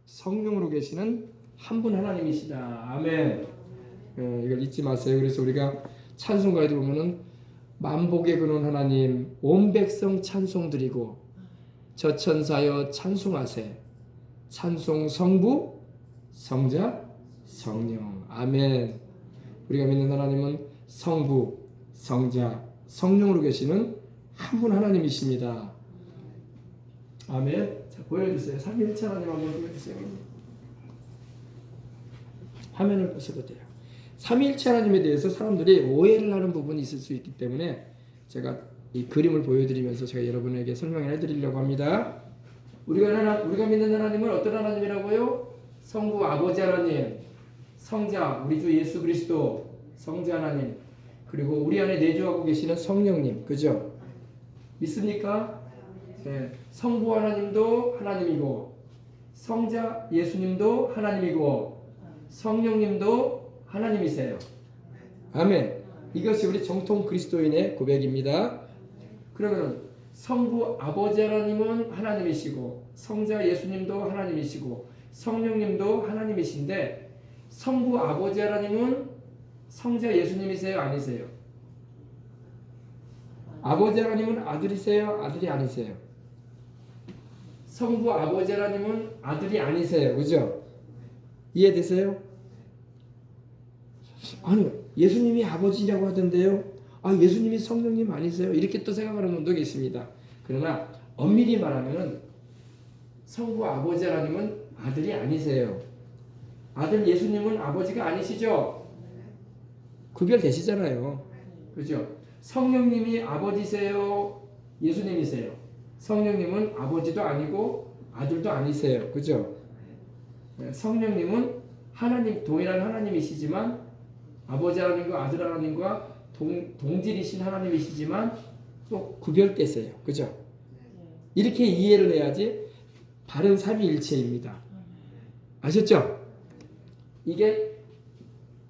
성령으로 계시는 한 분 하나님이시다. 아멘. 이걸 잊지 마세요. 그래서 우리가 찬송가에도 보면은 만복의 근원 하나님 온 백성 찬송 드리고 저천사여 찬송하세 찬송 성부 성자 성령. 아멘. 우리가 믿는 하나님은 성부 성자 성령으로 계시는 한 분 하나님이십니다. 아멘. 자, 보여주세요. 삼위일체 하나님 한번 보여주세요. 화면을 보셔도 돼요. 삼위일체 하나님에 대해서 사람들이 오해를 하는 부분이 있을 수 있기 때문에 제가 이 그림을 보여드리면서 제가 여러분에게 설명을 해드리려고 합니다. 우리가 믿는 하나님은 어떤 하나님이라고요? 성부 아버지 하나님, 성자 우리 주 예수 그리스도, 성자 하나님, 그리고 우리 안에 내주하고 계시는 성령님, 그죠? 믿습니까? 네. 성부 하나님도 하나님이고, 성자 예수님도 하나님이고, 성령님도 하나님이세요. 아멘. 이것이 우리 정통 그리스도인의 고백입니다. 그러면 성부 아버지 하나님은 하나님이시고, 성자 예수님도 하나님이시고, 성령님도 하나님이신데, 성부 아버지 하나님은 성자 예수님이세요? 아니세요? 아버지 하나님은 아들이세요? 아들이 아니세요? 성부 아버지 하나님은 아들이 아니세요. 그죠? 이해되세요? 아니요. 예수님이 아버지라고 하던데요. 아, 예수님이 성령님 아니세요? 이렇게 또 생각하는 분도 계십니다. 그러나 엄밀히 말하면은 성부 아버지 하나님은 아들이 아니세요. 아들 예수님은 아버지가 아니시죠? 구별되시잖아요. 그죠? 성령님이 아버지세요? 예수님이세요? 성령님은 아버지도 아니고 아들도 아니세요. 그죠? 성령님은 하나님, 동일한 하나님이시지만 아버지 하나님과 아들 하나님과 동질이신 하나님이시지만 또 구별되세요. 그죠? 이렇게 이해를 해야지 바른 삼위일체입니다. 아셨죠? 이게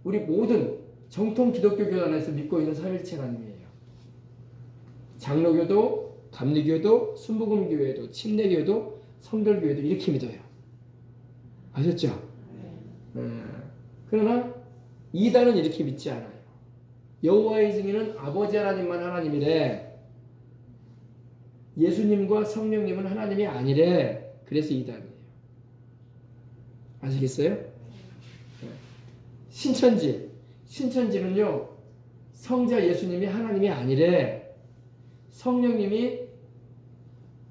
우리 모든 정통 기독교 교회 안에서 믿고 있는 삼위일체 하나님이에요. 장로교도, 감리교도, 순복음교회도, 침례교도, 성결교회도 이렇게 믿어요. 아셨죠? 그러나 이단은 이렇게 믿지 않아요. 여호와의 증인은 아버지 하나님만 하나님이래. 예수님과 성령님은 하나님이 아니래. 그래서 이단이에요. 아시겠어요? 신천지는요, 성자 예수님이 하나님이 아니래. 성령님이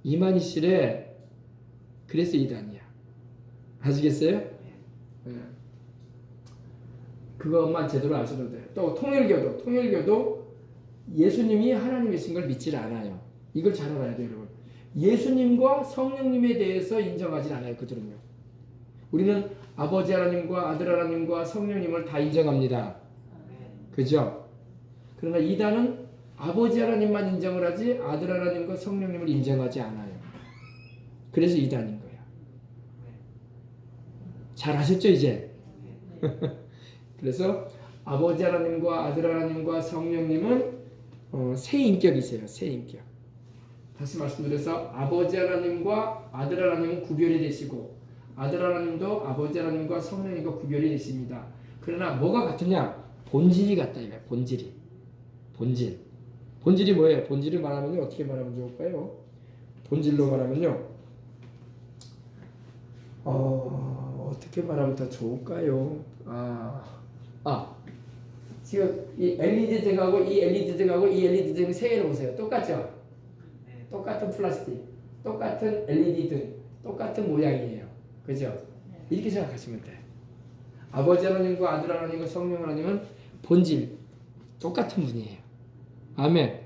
이만희시래. 그래서 이단이야. 아시겠어요? 그것만 제대로 아셔도 돼요. 또 통일교도 예수님이 하나님이신 걸 믿질 않아요. 이걸 잘 알아야 돼요, 여러분. 예수님과 성령님에 대해서 인정하지 않아요, 그들은요. 우리는 아버지 하나님과 아들 하나님과 성령님을 다 인정합니다. 그죠? 그러나 이단은 아버지 하나님만 인정을 하지 아들 하나님과 성령님을 인정하지 않아요. 그래서 이단인 거야. 잘 아셨죠, 이제? 그래서 아버지 하나님과 아들 하나님과 성령님은 세 인격이세요. 세 인격. 다시 말씀드려서 아버지 하나님과 아들 하나님은 구별이 되시고 아들 하나님도 아버지 하나님과 성령님과 구별이 되십니다. 그러나 뭐가 같으냐? 본질이 같다 이거야. 본질이 뭐예요? 본질을 말하면요, 어떻게 말하면 좋을까요? 본질로 말하면요, 어떻게 말하면 더 좋을까요? 지금 이 LED 등하고 이 LED 등하고 이 LED 등 세 개를 보세요. 똑같죠? 똑같은 플라스틱, 똑같은 LED 등, 똑같은 모양이에요. 그죠? 이렇게 생각하시면 돼요. 아버지 하나님과 아들 하나님과 성령 하나님은 본질 똑같은 분이에요. 아멘.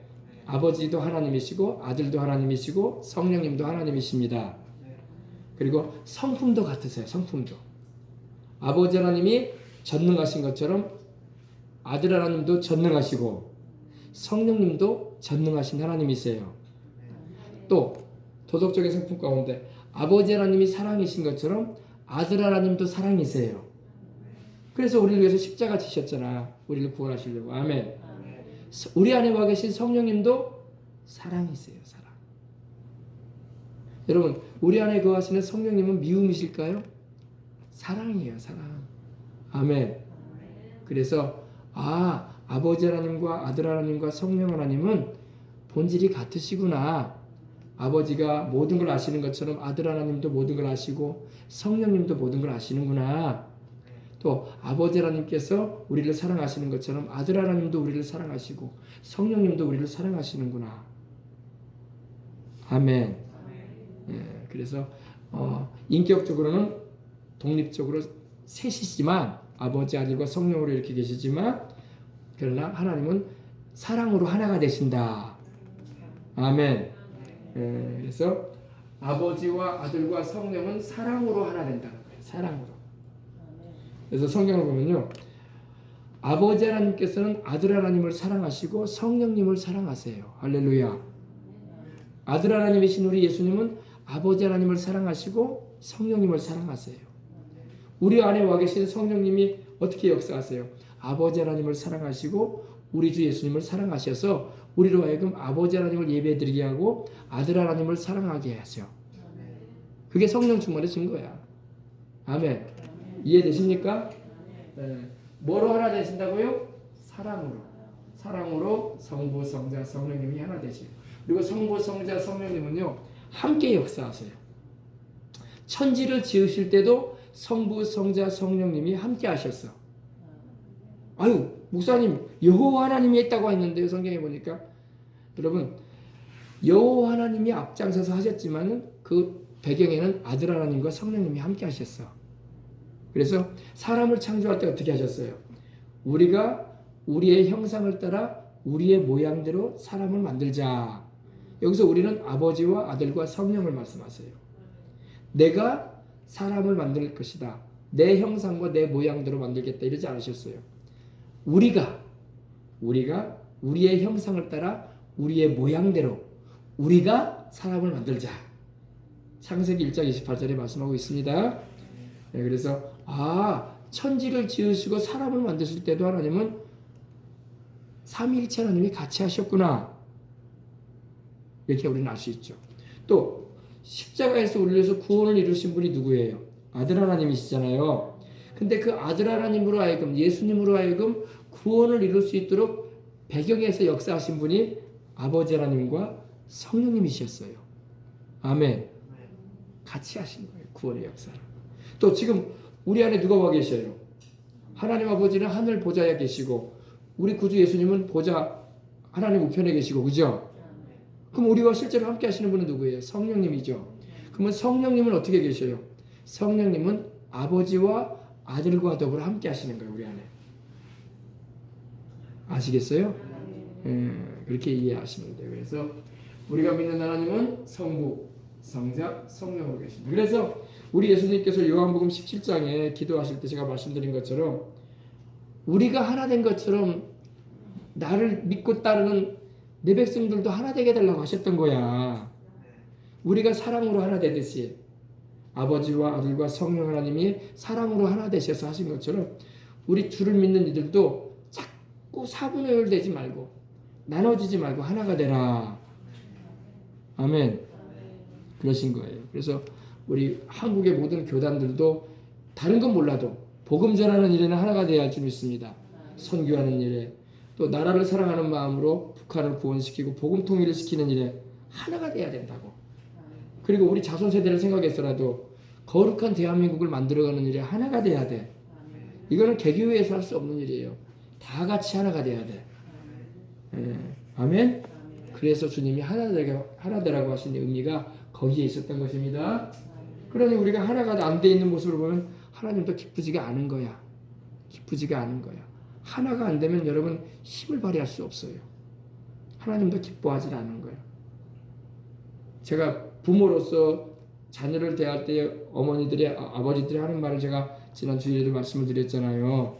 아버지도 하나님이시고 아들도 하나님이시고 성령님도 하나님이십니다. 그리고 성품도 같으세요. 성품도. 아버지 하나님이 전능하신 것처럼 아들 하나님도 전능하시고 성령님도 전능하신 하나님이세요. 또 도덕적인 성품 가운데 아버지 하나님이 사랑이신 것처럼 아들 하나님도 사랑이세요. 그래서 우리를 위해서 십자가 지셨잖아. 우리를 구원하시려고. 아멘. 우리 안에 와 계신 성령님도 사랑이세요. 사랑. 여러분, 우리 안에 거하시는 성령님은 미움이실까요? 사랑이에요, 사랑. 아멘. 그래서 아버지 하나님과 아들 하나님과 성령 하나님은 본질이 같으시구나. 아버지가 모든 걸 아시는 것처럼 아들 하나님도 모든 걸 아시고 성령님도 모든 걸 아시는구나. 또 아버지 하나님께서 우리를 사랑하시는 것처럼 아들 하나님도 우리를 사랑하시고 성령님도 우리를 사랑하시는구나. 아멘. 예, 그래서 인격적으로는 독립적으로 셋이지만 아버지, 아들과 성령으로 이렇게 계시지만 그러나 하나님은 사랑으로 하나가 되신다. 아멘. 예, 그래서 아버지와 아들과 성령은 사랑으로 하나 된다는 거예요. 사랑으로. 그래서 성경을 보면요, 아버지 하나님께서는 아들 하나님을 사랑하시고 성령님을 사랑하세요. 할렐루야. 아들 하나님이신 우리 예수님은 아버지 하나님을 사랑하시고 성령님을 사랑하세요. 우리 안에 와 계신 성령님이 어떻게 역사하세요? 아버지 하나님을 사랑하시고 우리 주 예수님을 사랑하셔서 우리로 하여금 아버지 하나님을 예배드리게 하고 아들 하나님을 사랑하게 하죠. 그게 성령 충만의 증거야. 아멘. 이해되십니까? 네. 뭐로 하나 되신다고요? 사랑으로. 사랑으로 성부, 성자, 성령님이 하나 되시고 그리고 성부, 성자, 성령님은요 함께 역사하세요. 천지를 지으실 때도 성부, 성자, 성령님이 함께 하셨어. 아유, 목사님 여호와 하나님이 했다고 했는데요. 성경에 보니까 여러분 여호와 하나님이 앞장서서 하셨지만 그 배경에는 아들 하나님과 성령님이 함께 하셨어. 그래서 사람을 창조할 때 어떻게 하셨어요? 우리가 우리의 형상을 따라 우리의 모양대로 사람을 만들자. 여기서 우리는 아버지와 아들과 성령을 말씀하세요. 내가 사람을 만들 것이다. 내 형상과 내 모양대로 만들겠다. 이러지 않으셨어요. 우리가 우리의 형상을 따라 우리의 모양대로 우리가 사람을 만들자. 창세기 1장 28절에 말씀하고 있습니다. 네, 그래서 천지를 지으시고 사람을 만드실 때도 하나님은 삼위일체 하나님이 같이 하셨구나. 이렇게 우리는 알 수 있죠. 또 십자가에서 울려서 구원을 이루신 분이 누구예요? 아들 하나님이시잖아요. 근데 그 아들 하나님으로 하여금 예수님으로 하여금 구원을 이룰 수 있도록 배경에서 역사하신 분이 아버지 하나님과 성령님이셨어요. 아멘. 같이 하신 거예요. 구원의 역사를. 또 지금 우리 안에 누가 와 계셔요? 하나님 아버지는 하늘 보좌에 계시고 우리 구주 예수님은 보좌 하나님 우편에 계시고 그죠? 그럼 우리와 실제로 함께 하시는 분은 누구예요? 성령님이죠. 그러면 성령님은 어떻게 계셔요? 성령님은 아버지와 아들과 더불어 함께 하시는 거예요. 우리 안에. 아시겠어요? 그렇게 이해하시면 돼요. 그래서 우리가 믿는 하나님은 성부, 성자, 성령으로 계십니다. 그래서 우리 예수님께서 요한복음 17장에 기도하실 때 제가 말씀드린 것처럼 우리가 하나 된 것처럼 나를 믿고 따르는 내 백성들도 하나 되게 해달라고 하셨던 거야. 우리가 사랑으로 하나 되듯이 아버지와 아들과 성령 하나님이 사랑으로 하나 되셔서 하신 것처럼 우리 주를 믿는 이들도 자꾸 사분오열되지 말고 나눠지지 말고 하나가 되라. 아멘. 그러신 거예요. 그래서 우리 한국의 모든 교단들도 다른 건 몰라도 복음 전하는 일에는 하나가 되어야 할 줄 믿습니다. 선교하는 일에 또 나라를 사랑하는 마음으로 북한을 구원시키고 복음 통일을 시키는 일에 하나가 돼야 된다고. 그리고 우리 자손 세대를 생각해서라도 거룩한 대한민국을 만들어가는 일에 하나가 돼야 돼. 이거는 개교회에서 할 수 없는 일이에요. 다 같이 하나가 돼야 돼. 아멘. 그래서 주님이 하나 되라고 하신 의미가 거기에 있었던 것입니다. 그러니 우리가 하나가 안 돼 있는 모습을 보면 하나님도 기쁘지가 않은 거야. 기쁘지가 않은 거야. 하나가 안 되면 여러분 힘을 발휘할 수 없어요. 하나님도 기뻐하지 않은 거야. 제가 부모로서 자녀를 대할 때 어머니들이 아버지들이 하는 말을 제가 지난 주일에도 말씀을 드렸잖아요.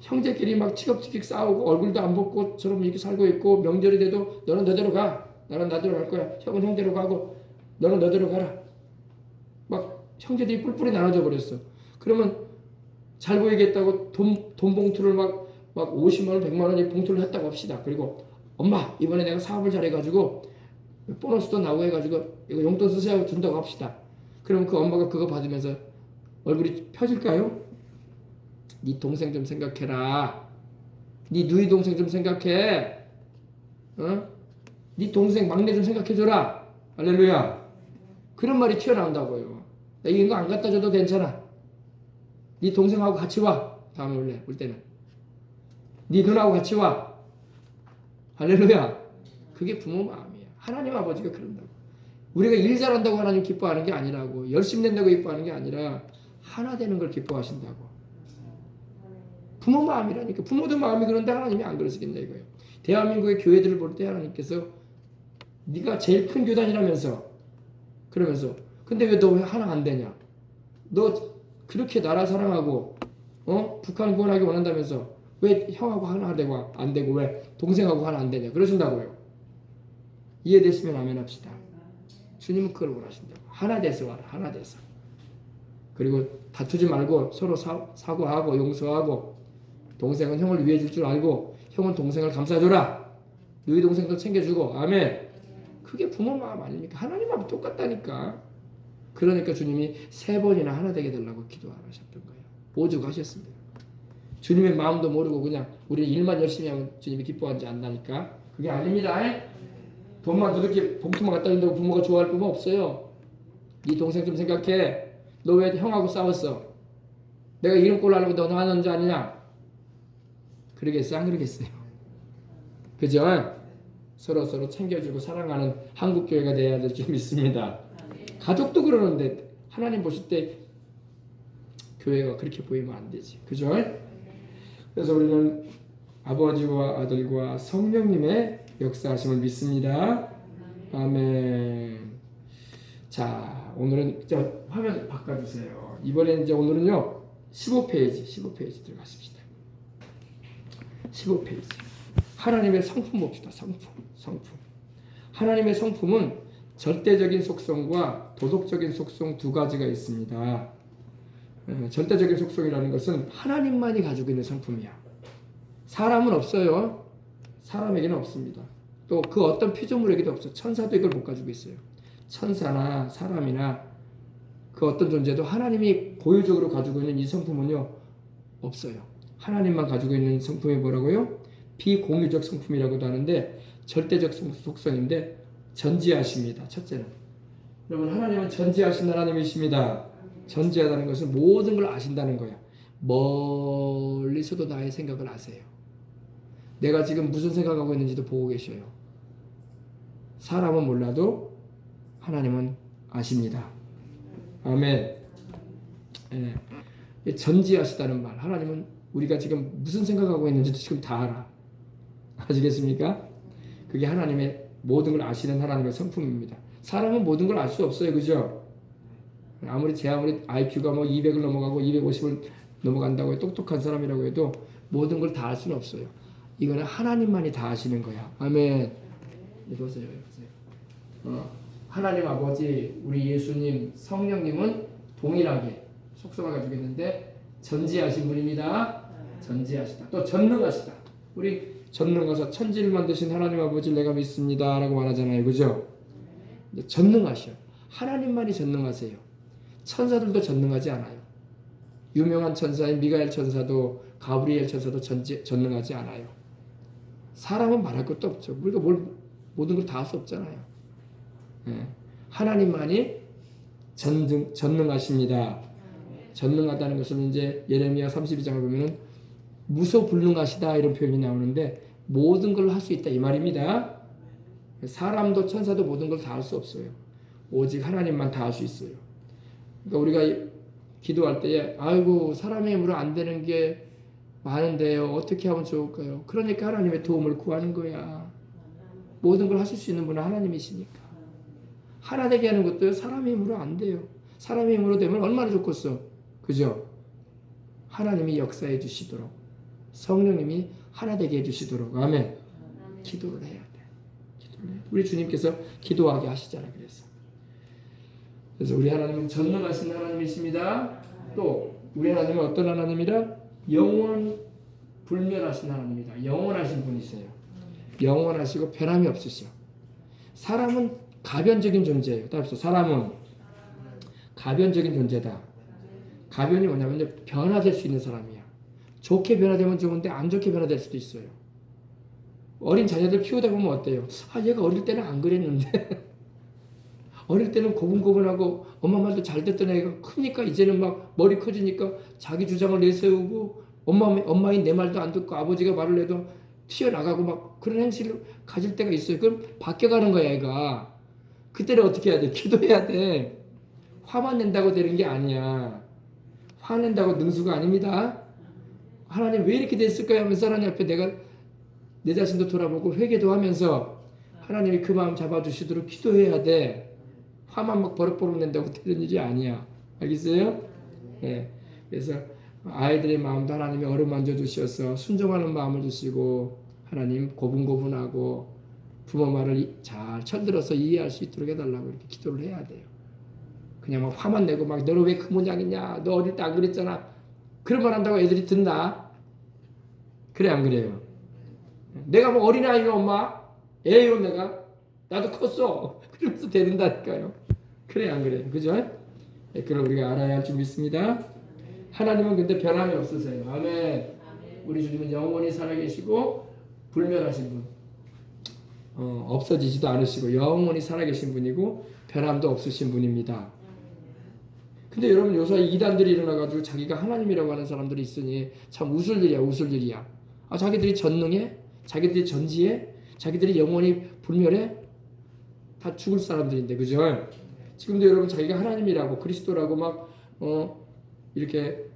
형제끼리 막 티격태격 싸우고 얼굴도 안 볼 것처럼 이렇게 살고 있고 명절이 돼도 너는 너대로 가. 나는 나대로 갈 거야. 형은 형대로 가고 너는 너대로 가라. 막 형제들이 뿔뿔이 나눠져 버렸어. 그러면 잘 보이겠다고 돈 봉투를 막 50만 원, 100만 원의 봉투를 했다고 합시다. 그리고 엄마 이번에 내가 사업을 잘해가지고 보너스도 나오고 해가지고 이거 용돈 쓰세요 준다고 합시다. 그럼 그 엄마가 그거 받으면서 얼굴이 펴질까요? 네 동생 좀 생각해라. 네 누이 동생 좀 생각해. 어? 네 동생 막내 좀 생각해줘라. 할렐루야. 그런 말이 튀어나온다고요. 내가 이거 안 갖다 줘도 괜찮아. 네 동생하고 같이 와. 다음에 올 때는. 네 누나하고 같이 와. 할렐루야. 그게 부모 마음이에요. 하나님 아버지가 그런다고. 우리가 일 잘한다고 하나님 기뻐하는 게 아니라고. 열심히 낸다고 기뻐하는 게 아니라 하나 되는 걸 기뻐하신다고. 부모 마음이라니까. 부모들 마음이 그런데 하나님이 안 그러시겠냐 이거예요. 대한민국의 교회들을 볼 때 하나님께서 네가 제일 큰 교단이라면서 그러면서 근데 왜 너 왜 하나 안 되냐? 너 그렇게 나라 사랑하고 북한 구원하기 원한다면서 왜 형하고 하나 되고 안 되고 왜 동생하고 하나 안 되냐? 그러신다고요. 이해되시면 아멘 합시다. 주님은 그걸 원하신다고. 하나 돼서 와라. 하나 돼서. 그리고 다투지 말고 서로 사과하고 용서하고 동생은 형을 위해 줄 줄 알고 형은 동생을 감싸줘라. 너희 동생도 챙겨주고 아멘. 그게 부모 마음 아닙니까? 하나님 마음 똑같다니까. 그러니까 주님이 3번이나 하나 되게 달라고 기도하셨던 거예요. 오죽하셨습니다. 주님의 마음도 모르고 그냥 우리 일만 열심히 하면 주님이 기뻐하지 않나니까. 그게 아닙니다. 돈만 그렇게 봉투만 갖다 준다고 부모가 좋아할 부모 없어요. 네 동생 좀 생각해. 너 왜 형하고 싸웠어? 내가 이런 꼴 하려고 너 하는 줄 아니냐? 그러겠어요? 안 그러겠어요? 그죠? 서로 챙겨주고 사랑하는 한국교회가 돼야 될 줄 믿습니다. 가족도 그러는데 하나님 보실 때 교회가 그렇게 보이면 안 되지. 그죠? 그래서 우리는 아버지와 아들과 성령님의 역사하심을 믿습니다. 아멘. 자, 오늘은 이제 화면 바꿔주세요. 이번에 이제 오늘은요 15페이지 들어가십시다. 15페이지. 하나님의 성품 봅시다. 성품. 하나님의 성품은 절대적인 속성과 도덕적인 속성 두 가지가 있습니다. 절대적인 속성이라는 것은 하나님만이 가지고 있는 성품이야. 사람은 없어요. 사람에게는 없습니다. 또 그 어떤 피조물에게도 없어요. 천사도 이걸 못 가지고 있어요. 천사나 사람이나 그 어떤 존재도 하나님이 고유적으로 가지고 있는 이 성품은요 없어요. 하나님만 가지고 있는 성품이 뭐라고요? 비공유적 성품이라고도 하는데 절대적 속성인데 전지하십니다. 첫째는 여러분 하나님은 전지하신 하나님이십니다. 전지하다는 것은 모든 걸 아신다는 거야. 멀리서도 나의 생각을 아세요. 내가 지금 무슨 생각하고 있는지도 보고 계셔요. 사람은 몰라도 하나님은 아십니다. 아멘. 예. 전지하시다는 말. 하나님은 우리가 지금 무슨 생각하고 있는지도 지금 다 알아. 아시겠습니까? 그게 하나님의 모든 걸 아시는 하나님의 성품입니다. 사람은 모든 걸 알 수 없어요. 그죠? 아무리 IQ가 뭐 200을 넘어가고 250을 넘어간다고 해도 똑똑한 사람이라고 해도 모든 걸 다 알 수는 없어요. 이거는 하나님만이 다 아시는 거야. 아멘. 보세요. 하나님 아버지, 우리 예수님, 성령님은 동일하게 속성을 가지고 있는데 전지하신 분입니다. 전지하시다. 또 전능하시다. 우리 전능하사 천지를 만드신 하나님 아버지를 내가 믿습니다 라고 말하잖아요. 그죠? 전능하셔. 하나님만이 전능하세요. 천사들도 전능하지 않아요. 유명한 천사인 미가엘 천사도 가브리엘 천사도 전능하지 않아요. 사람은 말할 것도 없죠. 우리가 모든 걸 다 할 수 없잖아요. 하나님만이 전능하십니다. 전능하다는 것은 이제 예레미야 32장을 보면은 무소불능하시다 이런 표현이 나오는데 모든 걸 할 수 있다 이 말입니다. 사람도 천사도 모든 걸 다 할 수 없어요. 오직 하나님만 다 할 수 있어요. 그러니까 우리가 기도할 때에 아이고 사람의 힘으로 안 되는 게 많은데요. 어떻게 하면 좋을까요? 그러니까 하나님의 도움을 구하는 거야. 모든 걸 하실 수 있는 분은 하나님이시니까. 하나 되게 하는 것도 사람의 힘으로 안 돼요. 사람의 힘으로 되면 얼마나 좋겠어. 그죠? 하나님이 역사해 주시도록 성령님이 하나 되게 해 주시도록 아멘. 기도를 해야 돼. 우리 주님께서 기도하게 하시잖아요. 그래서 우리 하나님은 전능하신 하나님이십니다. 또 우리 하나님은 어떤 하나님이라? 영원 불멸하신 하나님이다. 영원하신 분이세요. 영원하시고 변함이 없으시오. 사람은 가변적인 존재예요. 따라서 사람은 가변적인 존재다. 가변이 뭐냐면 변화될 수 있는 사람이야. 좋게 변화되면 좋은데 안 좋게 변화될 수도 있어요. 어린 자녀들 키우다 보면 어때요? 아, 얘가 어릴 때는 안 그랬는데 어릴 때는 고분고분하고 엄마 말도 잘 듣던 애가 크니까 이제는 막 머리 커지니까 자기 주장을 내세우고 엄마인 내 말도 안 듣고 아버지가 말을 해도 튀어나가고 막 그런 행실을 가질 때가 있어요. 그럼 바뀌어가는 거야, 애가. 그때는 어떻게 해야 돼? 기도해야 돼. 화만 낸다고 되는 게 아니야. 화낸다고 능수가 아닙니다. 하나님 왜 이렇게 됐을까요? 하면서 하나님 앞에 내가 내 자신도 돌아보고 회개도 하면서 하나님이 그 마음 잡아주시도록 기도해야 돼. 화만 막 버럭버럭 낸다고 되는 일이 아니야. 알겠어요? 예. 그래서 아이들의 마음도 하나님이 어루만져 주셔서 순종하는 마음을 주시고 하나님 고분고분하고 부모 말을 잘 철들어서 이해할 수 있도록 해달라고 이렇게 기도를 해야 돼요. 그냥 막 화만 내고 막 너는 왜 그 모양이냐? 너 어릴 때 안 그랬잖아. 그런 말 한다고 애들이 듣나? 그래 안 그래요? 내가 뭐 어린아이가 엄마? 애요 내가? 나도 컸어. 그러면서 되는다니까요. 그래 안 그래요? 그죠? 네, 그걸 우리가 알아야 할 줄 믿습니다. 하나님은 근데 변함이 없으세요. 아멘. 우리 주님은 영원히 살아계시고 불멸하신 분. 없어지지도 않으시고 영원히 살아계신 분이고 변함도 없으신 분입니다. 근데 여러분 요새 이단들이 일어나가지고 자기가 하나님이라고 하는 사람들이 있으니 참 웃을 일이야, 웃을 일이야. 아, 자기들이 전능해? 자기들이 전지해? 자기들이 영원히 불멸해? 다 죽을 사람들인데, 그죠? 지금도 여러분 자기가 하나님이라고 그리스도라고 막 이렇게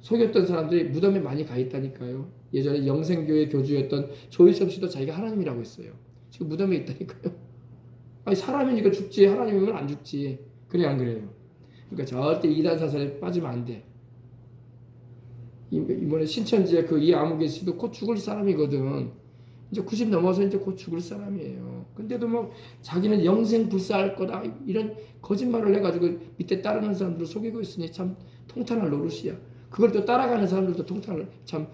속였던 사람들이 무덤에 많이 가 있다니까요. 예전에 영생교회 교주였던 조일섭 씨도 자기가 하나님이라고 했어요. 지금 무덤에 있다니까요. 아니 사람이니까 죽지 하나님이면 안 죽지. 그래 안 그래요? 그러니까 절대 이단 사설에 빠지면 안 돼. 이번에 신천지에 그 이아무개 씨도 곧 죽을 사람이거든. 이제 90 넘어서 이제 곧 죽을 사람이에요. 근데도 뭐 자기는 영생 불사할 거다 이런 거짓말을 해가지고 밑에 따르는 사람들을 속이고 있으니 참 통탄할 노릇이야. 그걸 또 따라가는 사람들도 통탄을 참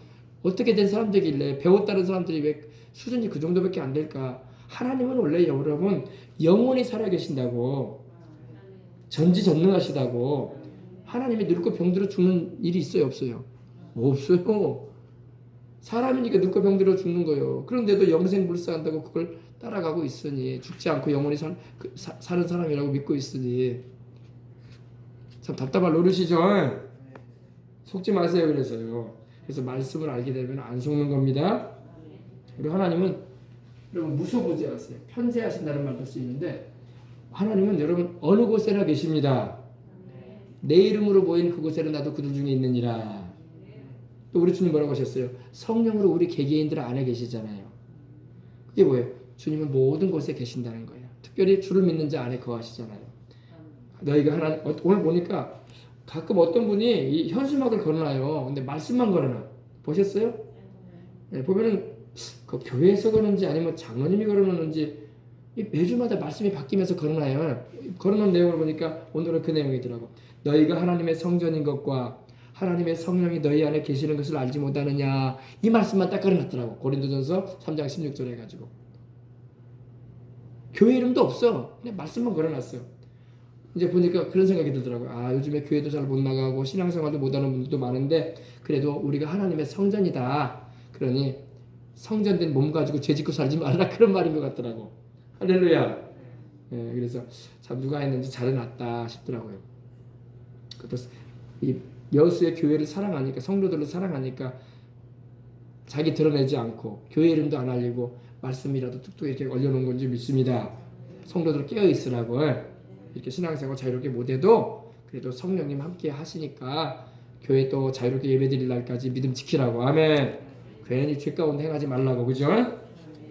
어떻게 된 사람들이길래 배웠다는 사람들이 왜 수준이 그 정도밖에 안 될까? 하나님은 원래 여러분 영원히 살아계신다고 전지전능하시다고. 하나님이 늙고 병들어 죽는 일이 있어요 없어요? 없어요. 사람이니까 늙고 병들어 죽는 거예요. 그런데도 영생불사한다고 그걸 따라가고 있으니 죽지 않고 영원히 사는 사람이라고 믿고 있으니 참 답답할 노릇이죠. 속지 마세요. 그래서 말씀을 알게 되면 안 속는 겁니다. 그리고 하나님은 여러분 무소부재하세요. 편재하신다는 말도 쓰이는데 하나님은 여러분 어느 곳에나 계십니다. 내 이름으로 모인 그곳에는 나도 그들 중에 있느니라. 또 우리 주님 뭐라고 하셨어요? 성령으로 우리 개개인들 안에 계시잖아요. 그게 뭐예요? 주님은 모든 곳에 계신다는 거예요. 특별히 주를 믿는 자 안에 거하시잖아요. 너희가 오늘 보니까 가끔 어떤 분이 이 현수막을 걸어놔요. 근데 말씀만 걸어놔. 보셨어요? 네, 보면은 그 교회에서 걸었는지 아니면 장로님이 걸어놓는지 매주마다 말씀이 바뀌면서 걸어놔요. 걸어놓은 내용을 보니까 오늘은 그 내용이더라고. 너희가 하나님의 성전인 것과 하나님의 성령이 너희 안에 계시는 것을 알지 못하느냐. 이 말씀만 딱 걸어놨더라고. 고린도전서 3장 16절 해가지고. 교회 이름도 없어. 그냥 말씀만 걸어놨어. 이제 보니까 그런 생각이 들더라고요. 아, 요즘에 교회도 잘 못 나가고 신앙생활도 못하는 분들도 많은데 그래도 우리가 하나님의 성전이다. 그러니 성전된 몸 가지고 죄 짓고 살지 말라. 그런 말인 것 같더라고. 할렐루야. 예, 그래서 참 누가 했는지 잘해놨다 싶더라고요. 그것도 이 여수의 교회를 사랑하니까 성도들을 사랑하니까 자기 드러내지 않고 교회 이름도 안 알리고 말씀이라도 뚝뚝 이렇게 올려놓은 건지 믿습니다. 성도들 깨어 있으라고 이렇게 신앙생활 자유롭게 못해도 그래도 성령님 함께 하시니까 교회 또 자유롭게 예배드릴 날까지 믿음 지키라고. 아멘. 괜히 죄 가운데 행하지 말라고. 그죠?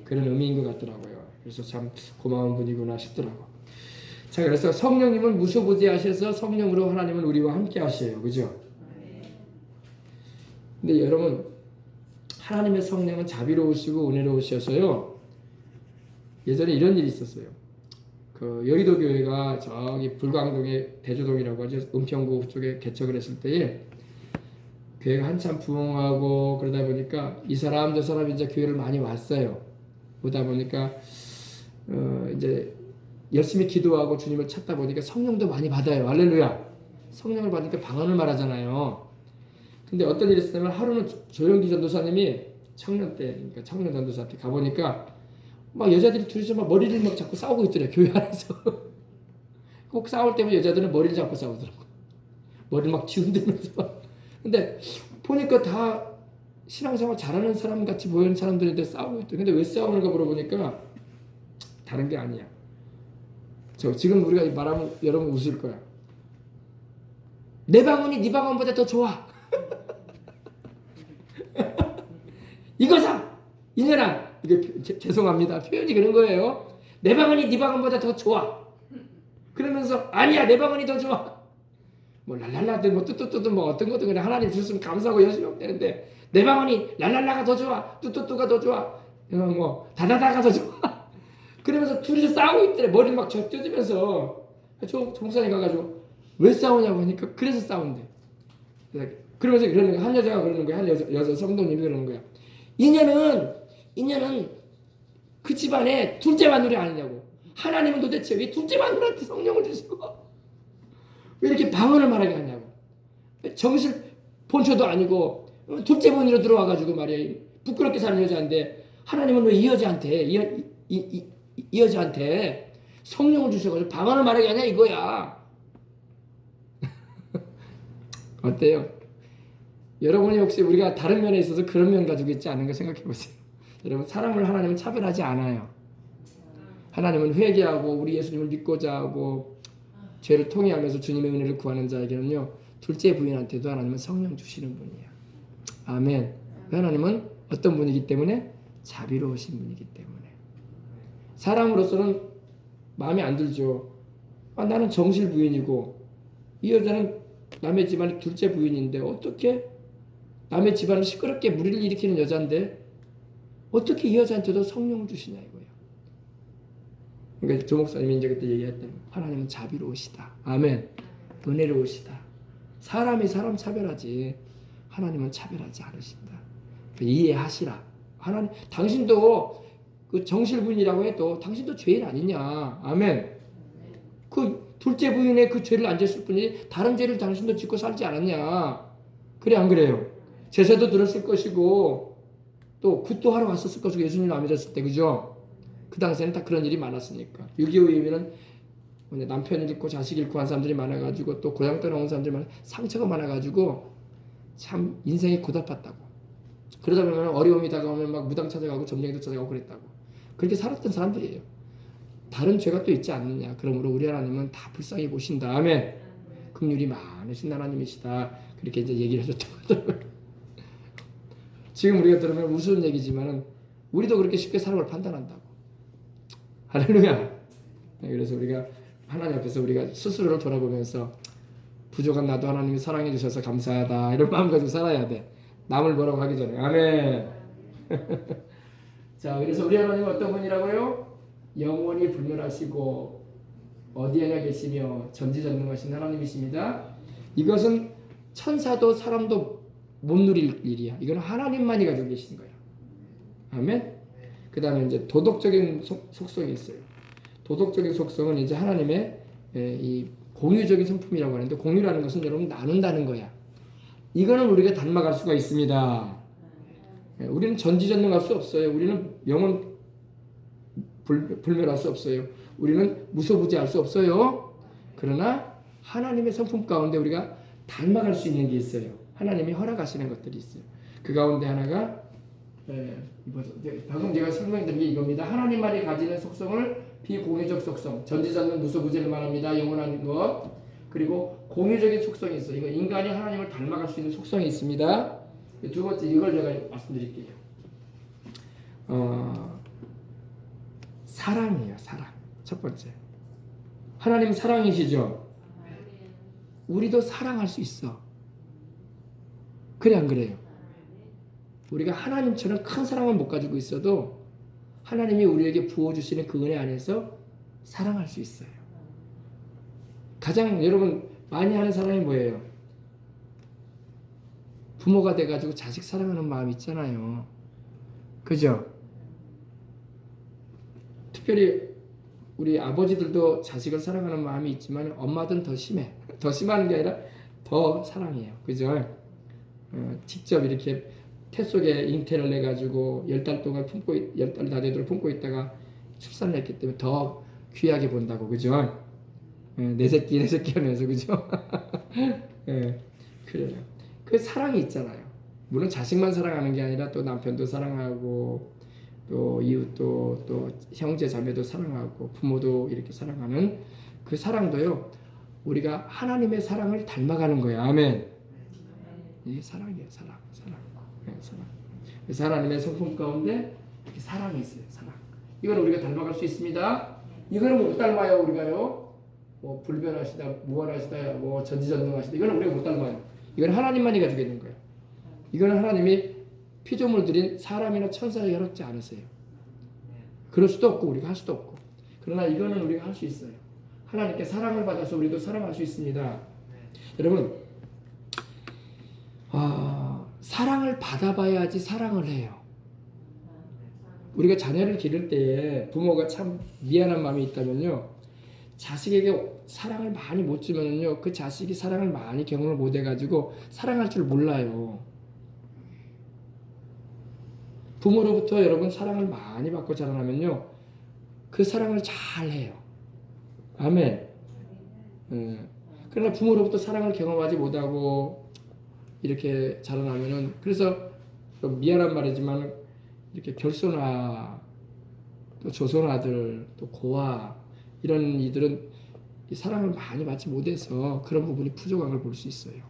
그런 의미인 것 같더라고요. 그래서 참 고마운 분이구나 싶더라고. 자, 그래서 성령님은 무소부재하셔서 성령으로 하나님은 우리와 함께 하셔요. 그죠? 근데 여러분 하나님의 성령은 자비로우시고 은혜로우셔서요. 예전에 이런 일이 있었어요. 그 여의도 교회가 저기 불광동의 대조동이라고 하죠. 은평구 쪽에 개척을 했을 때에 교회가 한참 부흥하고 그러다 보니까 이 사람 저 사람 이제 교회를 많이 왔어요. 오다 보니까 이제 열심히 기도하고 주님을 찾다 보니까 성령도 많이 받아요. 할렐루야. 성령을 받으니까 방언을 말하잖아요. 근데 어떤 일이 있었냐면 하루는 조영기 전도사님이 청년 때, 그러니까 청년 전도사한테 가보니까 막 여자들이 둘이서 막 머리를 막 잡고 싸우고 있더래요. 교회 안에서. 꼭 싸울 때면 여자들은 머리를 잡고 싸우더라고. 머리를 막 뒤흔들면서 막. 근데 보니까 다 신앙생활 잘하는 사람 같이 보이는 사람들인데 싸우고 있대. 근데 왜 싸우는가 물어보니까 다른 게 아니야. 지금 우리가 말하면 여러분 웃을 거야. 내 방언이 네 방언보다 더 좋아. 이거사 이년아, 이게 죄송합니다. 표현이 그런 거예요. 내 방언이 네 방언보다 더 좋아. 그러면서 아니야, 내 방언이 더 좋아. 뭐 랄랄라든 뭐 뚜뚜뚜든 뭐 어떤 것든 그냥 하나님 주셨으면 감사하고 열심히 하면 되는데 내 방언이 랄랄라가 더 좋아, 뚜뚜뚜가 더 좋아, 뭐 다다다가 더 좋아. 그러면서 둘이서 싸우고 있더래. 머리를 막 젖뜯으면서. 종사님 가가지고 왜 싸우냐고 하니까 그래서 싸운대. 그러면서 그러는 거야. 한 여자가 그러는 거야. 한 여자 성도님이 그러는 거야. 이년은 그 집안에 둘째 마누라 아니냐고. 하나님은 도대체 왜 둘째 마누라한테 성령을 주시고 왜 이렇게 방언을 말하게 하냐고. 정실 본초도 아니고 둘째 본으로 들어와가지고 말이야. 부끄럽게 사는 여자인데 하나님은 왜 이 여자한테 이 여자한테 성령을 주셔가지고 방언을 말하게 하냐 이거야. 어때요? 여러분이 혹시 우리가 다른 면에 있어서 그런 면 가지고 있지 않은가 생각해 보세요. 여러분, 사람을 하나님은 차별하지 않아요. 하나님은 회개하고 우리 예수님을 믿고자 하고 죄를 통회하면서 주님의 은혜를 구하는 자에게는요, 둘째 부인한테도 하나님은 성령 주시는 분이에요. 아멘. 하나님은 어떤 분이기 때문에? 자비로우신 분이기 때문에. 사람으로서는 마음에 안 들죠. 나는 정실 부인이고 이 여자는 남의 집안의 둘째 부인인데 어떻게 남의 집안을 시끄럽게 무리를 일으키는 여자인데 어떻게 이 여자한테도 성령을 주시냐 이거예요. 그러니까 조 목사님이 이제 그때 얘기했대요. 하나님은 자비로우시다. 아멘. 은혜로우시다. 사람이 사람 차별하지 하나님은 차별하지 않으신다. 그러니까 이해하시라. 하나님, 당신도 그 정실 부인이라고 해도 당신도 죄인 아니냐. 아멘. 그 둘째 부인의 그 죄를 안 졌을 뿐이지 다른 죄를 당신도 짓고 살지 않았냐. 그래 안 그래요? 제사도 들었을 것이고 또 굿도 하러 왔었을 것이고 예수님 안 믿었을 때, 그죠? 그 당시에는 다 그런 일이 많았으니까. 6.25 이후에는 남편 잃고 자식 잃고 한 사람들이 많아가지고 또 고향 떠나온 사람들이 상처가 많아가지고 참 인생이 고달팠다고. 그러다 보면 어려움이 다가오면 막 무당 찾아가고 점령이도 찾아가고 그랬다고. 그렇게 살았던 사람들이에요. 다른 죄가 또 있지 않느냐. 그러므로 우리 하나님은 다 불쌍히 보신다. 아멘. 긍휼이 많으신 하나님이시다. 그렇게 이제 얘기를 해줬다고 하더라고요. 지금 우리가 들으면 우스운 얘기지만은 우리도 그렇게 쉽게 사람을 판단한다고. 할렐루야. 그래서 우리가 하나님 앞에서 우리가 스스로를 돌아보면서 부족한 나도 하나님이 사랑해 주셔서 감사하다 이런 마음 가지고 살아야 돼. 남을 뭐라고 하기 전에. 아멘. 자, 그래서 우리 하나님은 어떤 분이라고요? 영원히 불멸하시고 어디에나 계시며 전지전능하신 하나님이십니다. 이것은 천사도 사람도 못 누릴 일이야. 이건 하나님만이 가지고 계신 거야. 아멘. 그 다음에 이제 도덕적인 속성이 있어요. 도덕적인 속성은 이제 하나님의 이 공유적인 성품이라고 하는데, 공유라는 것은 여러분 나눈다는 거야. 이거는 우리가 닮아갈 수가 있습니다. 우리는 전지전능할 수 없어요. 우리는 영원 불멸할 수 없어요. 우리는 무소부지할 수 없어요. 그러나 하나님의 성품 가운데 우리가 닮아갈 수 있는 게 있어요. 하나님이 허락하시는 것들이 있어요. 그 가운데 하나가 방금 제가 설명드린 게 이겁니다. 하나님만이 가지는 속성을 비공유적 속성, 전지전능 무소부지를 말합니다. 영원한 것. 그리고 공유적인 속성이 있어요. 이거 인간이 하나님을 닮아갈 수 있는 속성이 있습니다. 두 번째, 이걸 제가 말씀드릴게요. 사랑이에요. 사랑. 첫 번째, 하나님 사랑이시죠. 우리도 사랑할 수 있어. 그래 안 그래요? 우리가 하나님처럼 큰 사랑은 못 가지고 있어도 하나님이 우리에게 부어주시는 그 은혜 안에서 사랑할 수 있어요. 가장 여러분 많이 하는 사랑이 뭐예요? 부모가 돼가지고 자식 사랑하는 마음 있잖아요. 그죠? 특별히 우리 아버지들도 자식을 사랑하는 마음이 있지만 엄마들은 더 심해. 더 심하는 게 아니라 더 사랑해요. 그죠? 직접 이렇게 태 속에 잉태를 내 가지고 10달 동안 10달 다 되도록 품고 있다가 출산을 했기 때문에 더 귀하게 본다고. 그죠? 내 새끼 하면서. 그죠? 예, 그래요. 그 사랑이 있잖아요. 물론 자식만 사랑하는 게 아니라 또 남편도 사랑하고 또 이웃도 또 형제 자매도 사랑하고 부모도 이렇게 사랑하는 그 사랑도요. 우리가 하나님의 사랑을 닮아가는 거예요. 아멘. 이게 사랑이에요. 사랑. 네, 사랑. 그래서 하나님의 성품 가운데 이렇게 사랑이 있어요. 사랑. 이걸 우리가 닮아갈 수 있습니다. 이거는 못 닮아요. 우리가요. 뭐 불변하시다, 무한하시다, 뭐 전지전능하시다. 이거는 우리가 못 닮아요. 이건 하나님만이 가지고 있는 거예요. 이거는 하나님이 피조물 들인 사람이나 천사에게 허락지 않으세요. 그럴 수도 없고 우리가 할 수도 없고. 그러나 이거는 우리가 할 수 있어요. 하나님께 사랑을 받아서 우리도 사랑할 수 있습니다. 여러분, 사랑을 받아봐야지 사랑을 해요. 우리가 자녀를 기를 때에 부모가 참 미안한 마음이 있다면요, 자식에게 사랑을 많이 못 주면요, 그 자식이 사랑을 많이 경험을 못 해가지고 사랑할 줄 몰라요. 부모로부터 여러분 사랑을 많이 받고 자라나면요, 그 사랑을 잘 해요. 아멘. 그러나 부모로부터 사랑을 경험하지 못하고 이렇게 자라나면은, 그래서 미안한 말이지만 이렇게 결손아, 또 조손아들, 또 고아, 이런 이들은 이 사랑을 많이 받지 못해서 그런 부분이 부족한 걸 볼 수 있어요.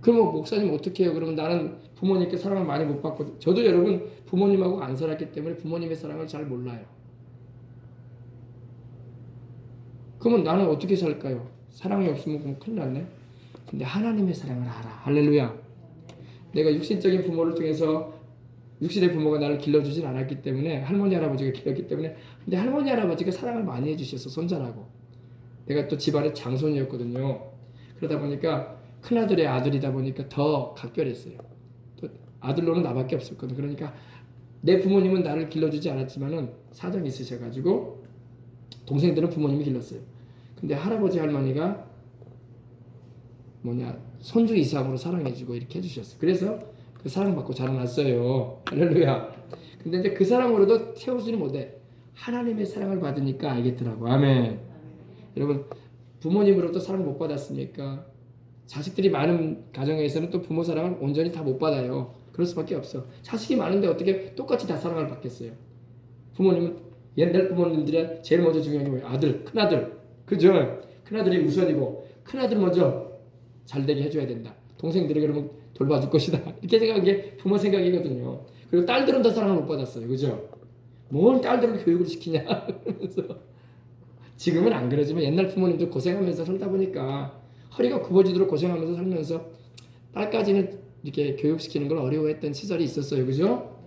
그럼 목사님 어떻게 해요? 그러면 나는 부모님께 사랑을 많이 못 받고, 저도 여러분 부모님하고 안 살았기 때문에 부모님의 사랑을 잘 몰라요. 그러면 나는 어떻게 살까요? 사랑이 없으면 그럼 큰일 났네. 근데 하나님의 사랑을 알아. 할렐루야. 내가 육신적인 부모를 통해서 육신의 부모가 나를 길러주진 않았기 때문에, 할머니 할아버지가 길렀기 때문에, 근데 할머니 할아버지가 사랑을 많이 해주셔서 손자라고. 내가 또 집안의 장손이었거든요. 그러다 보니까 큰아들의 아들이다 보니까 더 각별했어요. 또 아들로는 나밖에 없었거든. 그러니까 내 부모님은 나를 길러주지 않았지만은 사정이 있으셔가지고 동생들은 부모님이 길렀어요. 근데 할아버지 할머니가 손주 이상으로 사랑해주고 이렇게 해주셨어요. 그래서 그 사랑받고 자라났어요. 할렐루야. 근데 이제 그 사랑으로도 채우지는 못해. 하나님의 사랑을 받으니까 알겠더라고. 아멘. 여러분, 부모님으로부터 사랑을 못 받았습니까? 자식들이 많은 가정에서는 또 부모 사랑을 온전히 다 못 받아요. 그럴 수밖에 없어. 자식이 많은데 어떻게 똑같이 다 사랑을 받겠어요? 부모님은, 옛날 부모님들이 제일 먼저 중요한 게 뭐예요? 아들, 큰아들. 그죠? 큰아들이 우선이고, 큰아들 먼저 잘 되게 해줘야 된다. 동생들이 그러면 돌봐줄 것이다. 이렇게 생각한 게 부모 생각이거든요. 그리고 딸들은 더 사랑을 못 받았어요. 그죠? 뭔 딸들을 교육을 시키냐. 그러면서. 지금은 안 그러지만 옛날 부모님도 고생하면서 살다 보니까 허리가 굽어지도록 고생하면서 살면서 딸까지는 이렇게 교육시키는 걸 어려워했던 시절이 있었어요. 그죠?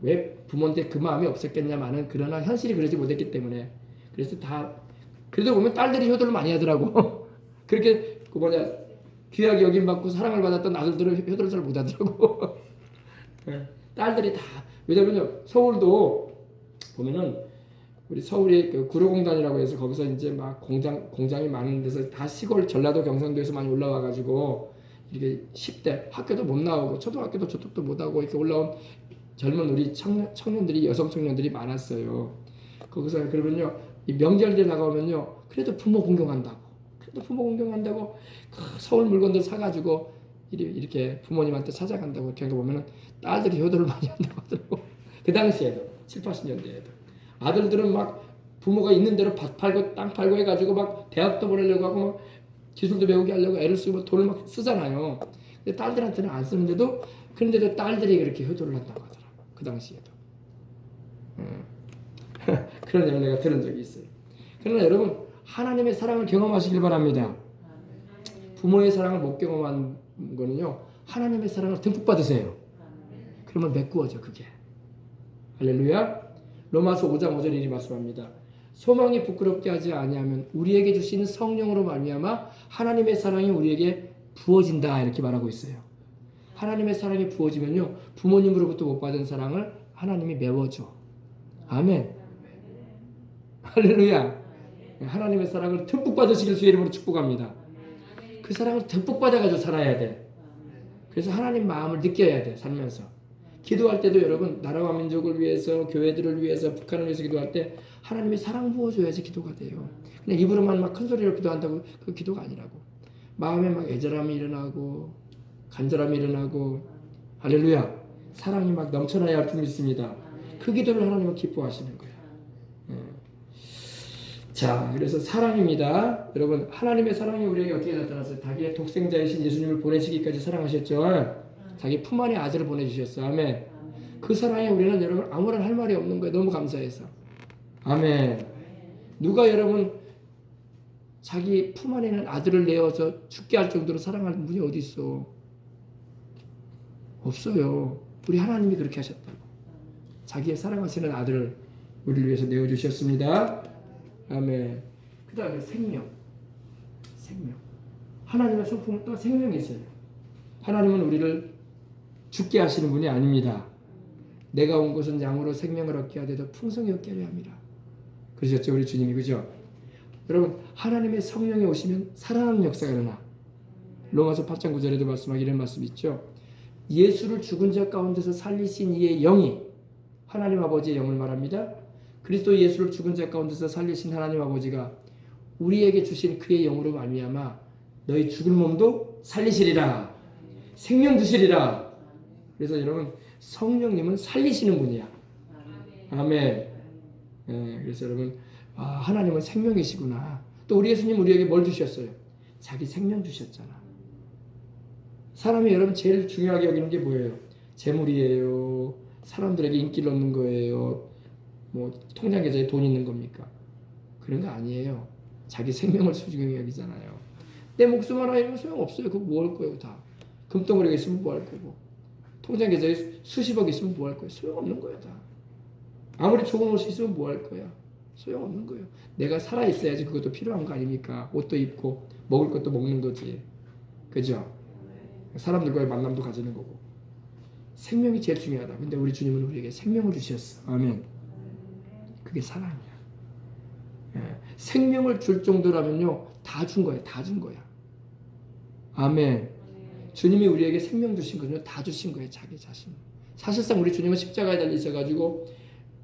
왜 부모인데 그 마음이 없었겠냐마는, 그러나 현실이 그러지 못했기 때문에. 그래서 그래도 보면 딸들이 효도를 많이 하더라고. 그렇게 귀하게 여김받고 사랑을 받았던 아들들은 효도를 잘 못하더라고. 딸들이 다. 왜냐면요, 서울도 보면은 우리 서울이 그 구로공단이라고 해서 거기서 이제 막 공장이 많은 데서 다 시골 전라도 경상도에서 많이 올라와가지고 이렇게 10대 학교도 못 나오고 초등학교도 저쪽도 못 하고 이렇게 올라온 젊은 우리 청년들이, 여성 청년들이 많았어요. 거기서 그러면요, 이 명절들 다가오면요, 그래도 부모 공경한다고 서울 물건들 사가지고 이렇게 부모님한테 찾아간다고 이렇게 보면은 딸들이 효도를 많이 한다고 하더라고. 그 당시에도 7, 80년대에도 아들들은 막 부모가 있는 대로 밭 팔고 땅 팔고 해가지고 막 대학도 보내려고 하고 막 기술도 배우게 하려고 애를 쓰고 돈을 막 쓰잖아요. 근데 딸들한테는 안 쓰는데도, 그런데도 딸들이 그렇게 효도를 한다고 하더라고. 그 당시에도. 그런 얘기를 내가 들은 적이 있어요. 그러나 여러분, 하나님의 사랑을 경험하시길 바랍니다. 부모의 사랑을 못 경험한 거는요, 하나님의 사랑을 듬뿍 받으세요. 그러면 메꾸어져 그게. 할렐루야. 로마서 5장 5절 이리 말씀합니다. 소망이 부끄럽게 하지 아니하면 우리에게 주시는 성령으로 말미암아 하나님의 사랑이 우리에게 부어진다, 이렇게 말하고 있어요. 하나님의 사랑이 부어지면요, 부모님으로부터 못 받은 사랑을 하나님이 메워줘. 아멘. 할렐루야. 하나님의 사랑을 듬뿍 받으시길 주의 이름으로 축복합니다. 그 사랑을 듬뿍 받아가지고 살아야 돼. 그래서 하나님 마음을 느껴야 돼. 살면서. 기도할 때도 여러분 나라와 민족을 위해서 교회들을 위해서 북한을 위해서 기도할 때 하나님의 사랑 부어줘야지 기도가 돼요. 그냥 입으로만 막 큰 소리로 기도한다고 그 기도가 아니라고. 마음에 막 애절함이 일어나고 간절함이 일어나고 할렐루야 사랑이 막 넘쳐나야 할 줄 믿습니다. 그 기도를 하나님은 기뻐하시는 거예요. 자, 그래서 사랑입니다. 여러분, 하나님의 사랑이 우리에게 어떻게 나타났어요? 자기의 독생자이신 예수님을 보내시기까지 사랑하셨죠. 자기 품 안에 아들을 보내주셨어. 아멘. 그 사랑에 우리는 여러분 아무런 할 말이 없는 거예요. 너무 감사해서. 아멘. 누가 여러분 자기 품 안에 있는 아들을 내어서 죽게 할 정도로 사랑하는 분이 어디 있어? 없어요. 우리 하나님이 그렇게 하셨다고. 자기의 사랑하시는 아들을 우리를 위해서 내어주셨습니다. 아멘. 그 다음에 생명. 하나님의 성품은 또 생명이 있어요. 하나님은 우리를 죽게 하시는 분이 아닙니다. 내가 온 것은 양으로 생명을 얻게 하되 더 풍성히 얻게 하려 합니다. 그러셨죠 우리 주님이. 그죠? 여러분 하나님의 성령이 오시면 살아나는 역사가 일어나. 로마서 8장 9절에도 말씀하기 이런 말씀이 있죠. 예수를 죽은 자 가운데서 살리신 이의 영이 하나님 아버지의 영을 말합니다. 그리스도 예수를 죽은 자 가운데서 살리신 하나님 아버지가 우리에게 주신 그의 영으로 말미암아 너희 죽은 몸도 살리시리라. 생명 주시리라. 그래서 여러분 성령님은 살리시는 분이야. 아멘. 그래서 여러분 하나님은 생명이시구나. 또 우리 예수님 우리에게 뭘 주셨어요? 자기 생명 주셨잖아. 사람이 여러분 제일 중요하게 여기는 게 뭐예요? 재물이에요? 사람들에게 인기를 얻는 거예요? 뭐 통장 계좌에 돈 있는 겁니까? 그런 거 아니에요. 자기 생명을 소중히 여기잖아요. 내 목숨 하나 이러면 소용없어요. 그거 뭐 할 거예요 다. 금덩어리가 있으면 뭐 할 거고 통장 계좌에 수십억 있으면 뭐 할 거예요? 소용없는 거예요 다. 아무리 좋은 옷이 있으면 뭐 할 거야? 소용없는 거예요. 내가 살아있어야지 그것도 필요한 거 아닙니까? 옷도 입고 먹을 것도 먹는 거지. 그죠? 사람들과의 만남도 가지는 거고. 생명이 제일 중요하다. 근데 우리 주님은 우리에게 생명을 주셨어. 아멘. 그게 사랑이야. 생명을 줄 정도라면요 다 준 거야. 다 준 거야. 아멘. 주님이 우리에게 생명 주신 거는요 다 주신 거예요. 자기 자신. 사실상 우리 주님은 십자가에 달리셔가지고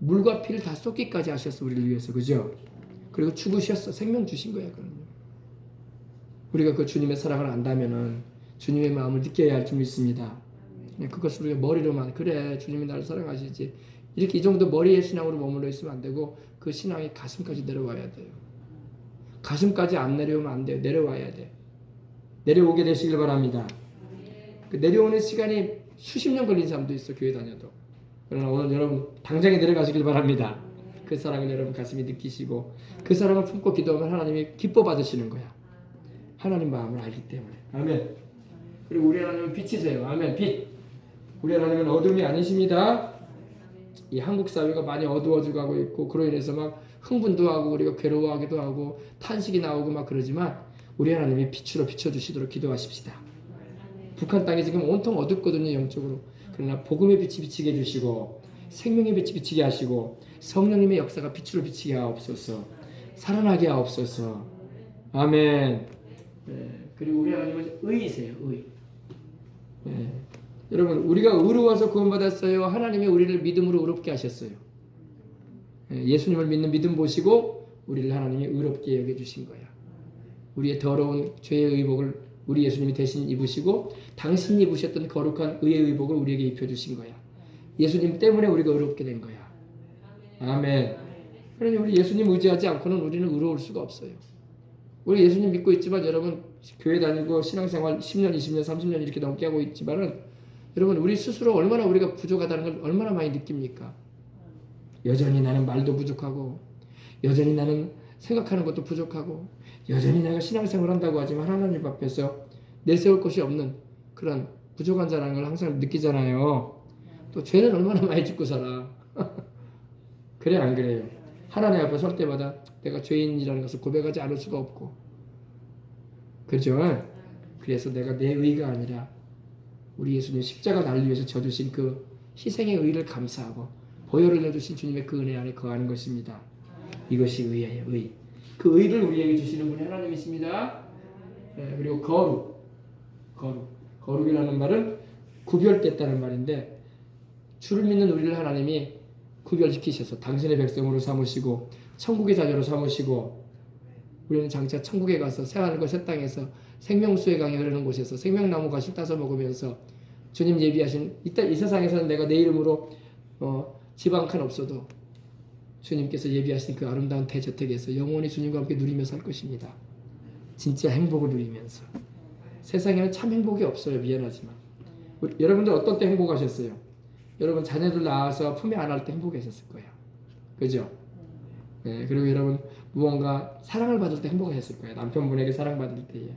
물과 피를 다 쏟기까지 하셨어. 우리를 위해서. 그죠? 그리고 죽으셨어. 생명 주신 거야. 그럼요. 우리가 그 주님의 사랑을 안다면은 주님의 마음을 느껴야 할 줄 믿습니다. 그것을 우리가 머리로만 그래 주님이 나를 사랑하시지 이렇게 이 정도 머리의 신앙으로 머물러 있으면 안 되고 그 신앙이 가슴까지 내려와야 돼요. 가슴까지 안 내려오면 안 돼요. 내려와야 돼. 내려오게 되시길 바랍니다. 그 내려오는 시간이 수십 년 걸린 사람도 있어. 교회 다녀도. 그러나 오늘 여러분 당장에 내려가시길 바랍니다. 그 사랑을 여러분 가슴이 느끼시고 그 사랑을 품고 기도하면 하나님이 기뻐 받으시는 거야. 하나님 마음을 알기 때문에. 아멘. 그리고 우리 하나님은 빛이세요. 아멘. 빛. 우리 하나님은 어둠이 아니십니다. 이 한국 사회가 많이 어두워져 가고 있고 그로 인해서 막 흥분도 하고 우리가 괴로워하기도 하고 탄식이 나오고 막 그러지만 우리 하나님이 빛으로 비춰주시도록 기도하십시다. 북한 땅이 지금 온통 어둡거든요. 영적으로. 그러나 복음의 빛이 비치게 해주시고 생명의 빛이 비치게 하시고 성령님의 역사가 빛으로 비치게 하옵소서. 살아나게 하옵소서. 아멘. 그리고 우리 하나님은 의이세요. 의. 여러분 우리가 의로워서 구원받았어요. 하나님이 우리를 믿음으로 의롭게 하셨어요. 예수님을 믿는 믿음 보시고 우리를 하나님이 의롭게 여겨주신 거야. 우리의 더러운 죄의 의복을 우리 예수님이 대신 입으시고 당신이 입으셨던 거룩한 의의 의복을 우리에게 입혀주신 거야. 예수님 때문에 우리가 의롭게 된 거야. 아멘. 그러니 우리 예수님 의지하지 않고는 우리는 의로울 수가 없어요. 우리 예수님 믿고 있지만 여러분 교회 다니고 신앙생활 10년, 20년, 30년 이렇게 넘게 하고 있지만은 여러분 우리 스스로 얼마나 우리가 부족하다는 걸 얼마나 많이 느낍니까? 여전히 나는 말도 부족하고 여전히 나는 생각하는 것도 부족하고 여전히 내가 신앙생활 한다고 하지만 하나님 앞에서 내세울 것이 없는 그런 부족한 자라는 걸 항상 느끼잖아요. 또 죄는 얼마나 많이 짓고 살아. 그래 안 그래요? 하나님 앞에 설 때마다 내가 죄인이라는 것을 고백하지 않을 수가 없고 그렇죠? 그래서 내가 내 의가 아니라 우리 예수님 십자가 나를 위해서 져주신 그 희생의 의를 감사하고 보혈을 내주신 주님의 그 은혜 안에 거하는 것입니다. 이것이 의예요. 의. 그 의를 우리에게 주시는 분이 하나님이십니다. 예, 그리고 거룩이라는 말은 구별됐다는 말인데 주를 믿는 우리를 하나님이 구별시키셔서 당신의 백성으로 삼으시고 천국의 자녀로 삼으시고 우리는 장차 천국에 가서 새하늘과 새 땅에서 생명수의 강이 흐르는 곳에서 생명나무가 씨 따서 먹으면서 주님 예비하신 이 세상에서는 내가 내 이름으로 집 한 칸 없어도 주님께서 예비하신 그 아름다운 대저택에서 영원히 주님과 함께 누리며 살 것입니다. 진짜 행복을 누리면서. 세상에는 참 행복이 없어요. 미안하지만. 여러분들 어떤 때 행복하셨어요? 여러분 자녀들 낳아서 품에 안을 때 행복하셨을 거예요. 그죠? 네, 그리고 여러분 무언가 사랑을 받을 때 행복하셨을 거예요. 남편분에게 사랑받을 때에.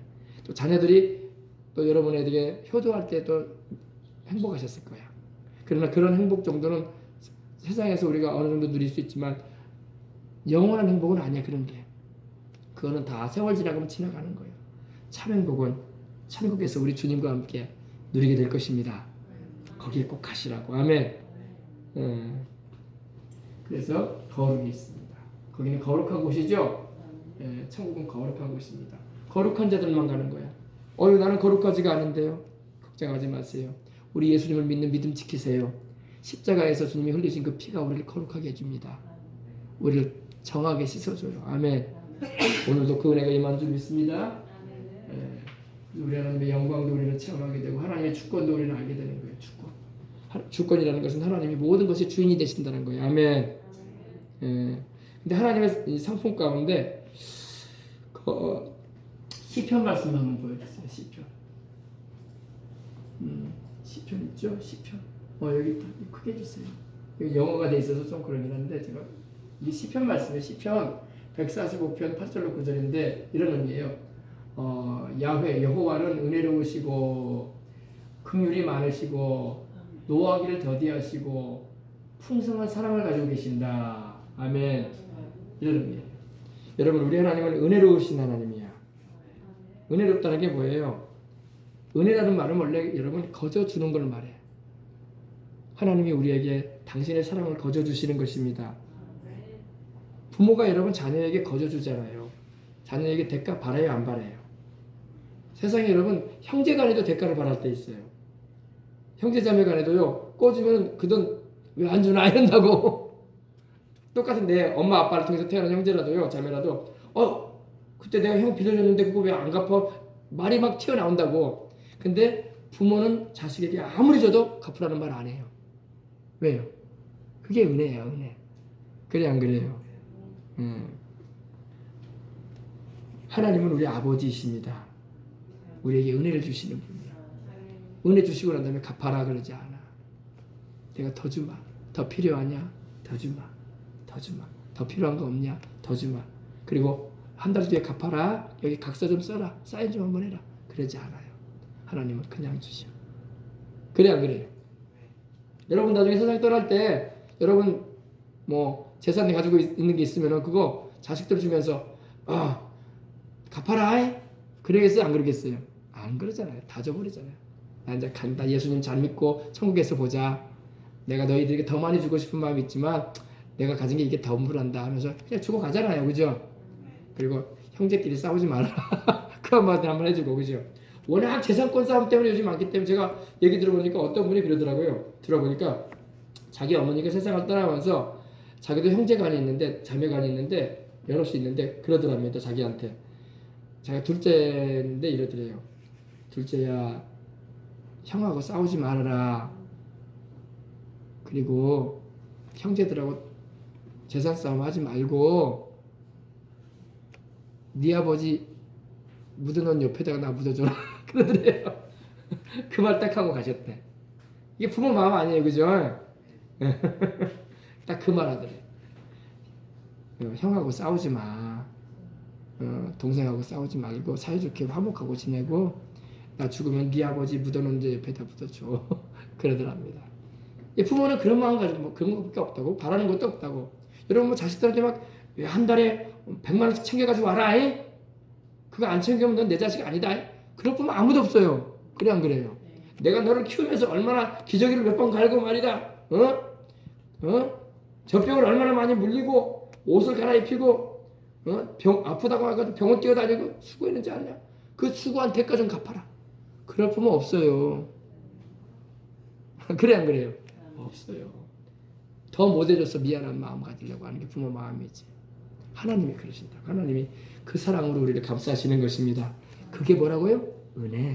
또 자녀들이 또 여러분에게 효도할 때 또 행복하셨을 거예요. 그러나 그런 행복 정도는 세상에서 우리가 어느 정도 누릴 수 있지만 영원한 행복은 아니야. 그런 게. 그거는 다 세월 지나가면 지나가는 거예요. 참 행복은 천국에서 우리 주님과 함께 누리게 될 것입니다. 거기에 꼭 가시라고. 아멘. 그래서 거룩이 있습니다. 거기는 거룩한 곳이죠. 천국은 거룩한 곳입니다. 거룩한 자들만 가는 거야. 나는 거룩하지가 않은데요. 걱정하지 마세요. 우리 예수님을 믿는 믿음 지키세요. 십자가에서 주님이 흘리신 그 피가 우리를 거룩하게 해줍니다. 우리를 정하게 씻어줘요. 아멘. 오늘도 그 은혜가 임한 줄 믿습니다. 우리 하나님의 영광도 우리는 체험하게 되고 하나님의 주권도 우리는 알게 되는 거예요. 주권이라는 것은 하나님이 모든 것의 주인이 되신다는 거예요. 아멘. 근데 하나님의 이 상품 가운데 시편 말씀 한번 보여주세요. 시편 있죠? 시편. 여기 있다. 크게 해주세요. 여기 영어가 돼 있어서 좀 그러긴 한데 제가 이 시편 말씀에 시편 145편 8절로 9절인데 이런 의미예요. 야훼 여호와는 은혜로우시고 긍휼이 많으시고 노하기를 더디하시고 풍성한 사랑을 가지고 계신다. 아멘. 이런 의미예요. 여러분 우리 하나님은 은혜로우신 하나님이야. 은혜롭다는 게 뭐예요? 은혜라는 말은 원래 여러분 거저 주는 걸 말해. 하나님이 우리에게 당신의 사랑을 거저 주시는 것입니다. 부모가 여러분 자녀에게 거저 주잖아요. 자녀에게 대가 바라요, 안 바라요? 세상에 여러분 형제 간에도 대가를 바랄 때 있어요. 형제 자매 간에도요. 꿔주면 그 돈 왜 안 주나 이런다고. 똑같은 내 엄마 아빠를 통해서 태어난 형제라도요, 자매라도 그때 내가 형 빌려줬는데 그거 왜 안 갚아? 말이 막 튀어나온다고. 근데 부모는 자식에게 아무리 줘도 갚으라는 말 안 해요. 왜요? 그게 은혜예요, 은혜. 그래 안 그래요? 하나님은 우리 아버지이십니다. 우리에게 은혜를 주시는 분이야. 은혜 주시고 난 다음에 갚아라 그러지 않아. 내가 더 주마. 더 필요하냐? 더 주마. 더 주마. 더 필요한 거 없냐? 더 주마. 그리고 한 달 뒤에 갚아라. 여기 각서 좀 써라. 사인 좀 한번 해라. 그러지 않아요. 하나님은 그냥 주셔. 그래 안 그래요? 여러분 나중에 세상 떠날 때 여러분 뭐 재산 가지고 있는 게 있으면은 그거 자식들 주면서 갚아라. 그러겠어요? 안 그러겠어요? 안 그러잖아요. 다 줘버리잖아요. 나 이제 간다. 예수님 잘 믿고 천국에서 보자. 내가 너희들에게 더 많이 주고 싶은 마음이 있지만 내가 가진 게 이게 더 불한다 하면서 그냥 주고 가잖아요. 그죠? 그리고 형제끼리 싸우지 말아라. 그 한마디 한번 해주고 그죠? 워낙 재산권 싸움 때문에 요즘 많기 때문에 제가 얘기 들어보니까 어떤 분이 그러더라고요. 들어보니까 자기 어머니가 세상을 떠나면서 자기도 형제간이 있는데 자매간이 있는데 여럿이 있는데 그러더랍니다. 자기한테 자기가 둘째인데 이러더래요. 둘째야 형하고 싸우지 말아라. 그리고 형제들하고 재산 싸움 하지 말고 네 아버지 묻어놓은 옆에다가 나 묻어줘라. 그러더래요. 그 말 딱 하고 가셨대. 이게 부모 마음 아니에요. 그죠? 딱 그 말 하더래. 형하고 싸우지 마. 동생하고 싸우지 말고 사이좋게 화목하고 지내고 나 죽으면 네 아버지 묻어놓은 데 옆에다 묻어줘. 그러더랍니다. 부모는 그런 마음 가지고 뭐 그런 것밖에 없다고 바라는 것도 없다고. 여러분 뭐 자식들한테 막 왜 한 달에 100만 원씩 챙겨가지고 와라. 그거 안 챙기면 넌 내 자식 아니다. 그럴 뿐만 아무도 없어요. 그래 안 그래요? 내가 너를 키우면서 얼마나 기저귀를 몇 번 갈고 말이다. 젖병을 얼마나 많이 물리고 옷을 갈아입히고 병 아프다고 해가지고 병원 뛰어다니고 수고했는지 아냐? 그 수고한 대가 좀 갚아라. 그럴 부모 없어요. 그래 안 그래요? 없어요. 더 못해줘서 미안한 마음 가지려고 하는 게 부모 마음이지. 하나님이 그러신다. 하나님이 그 사랑으로 우리를 감싸시는 것입니다. 그게 뭐라고요? 은혜.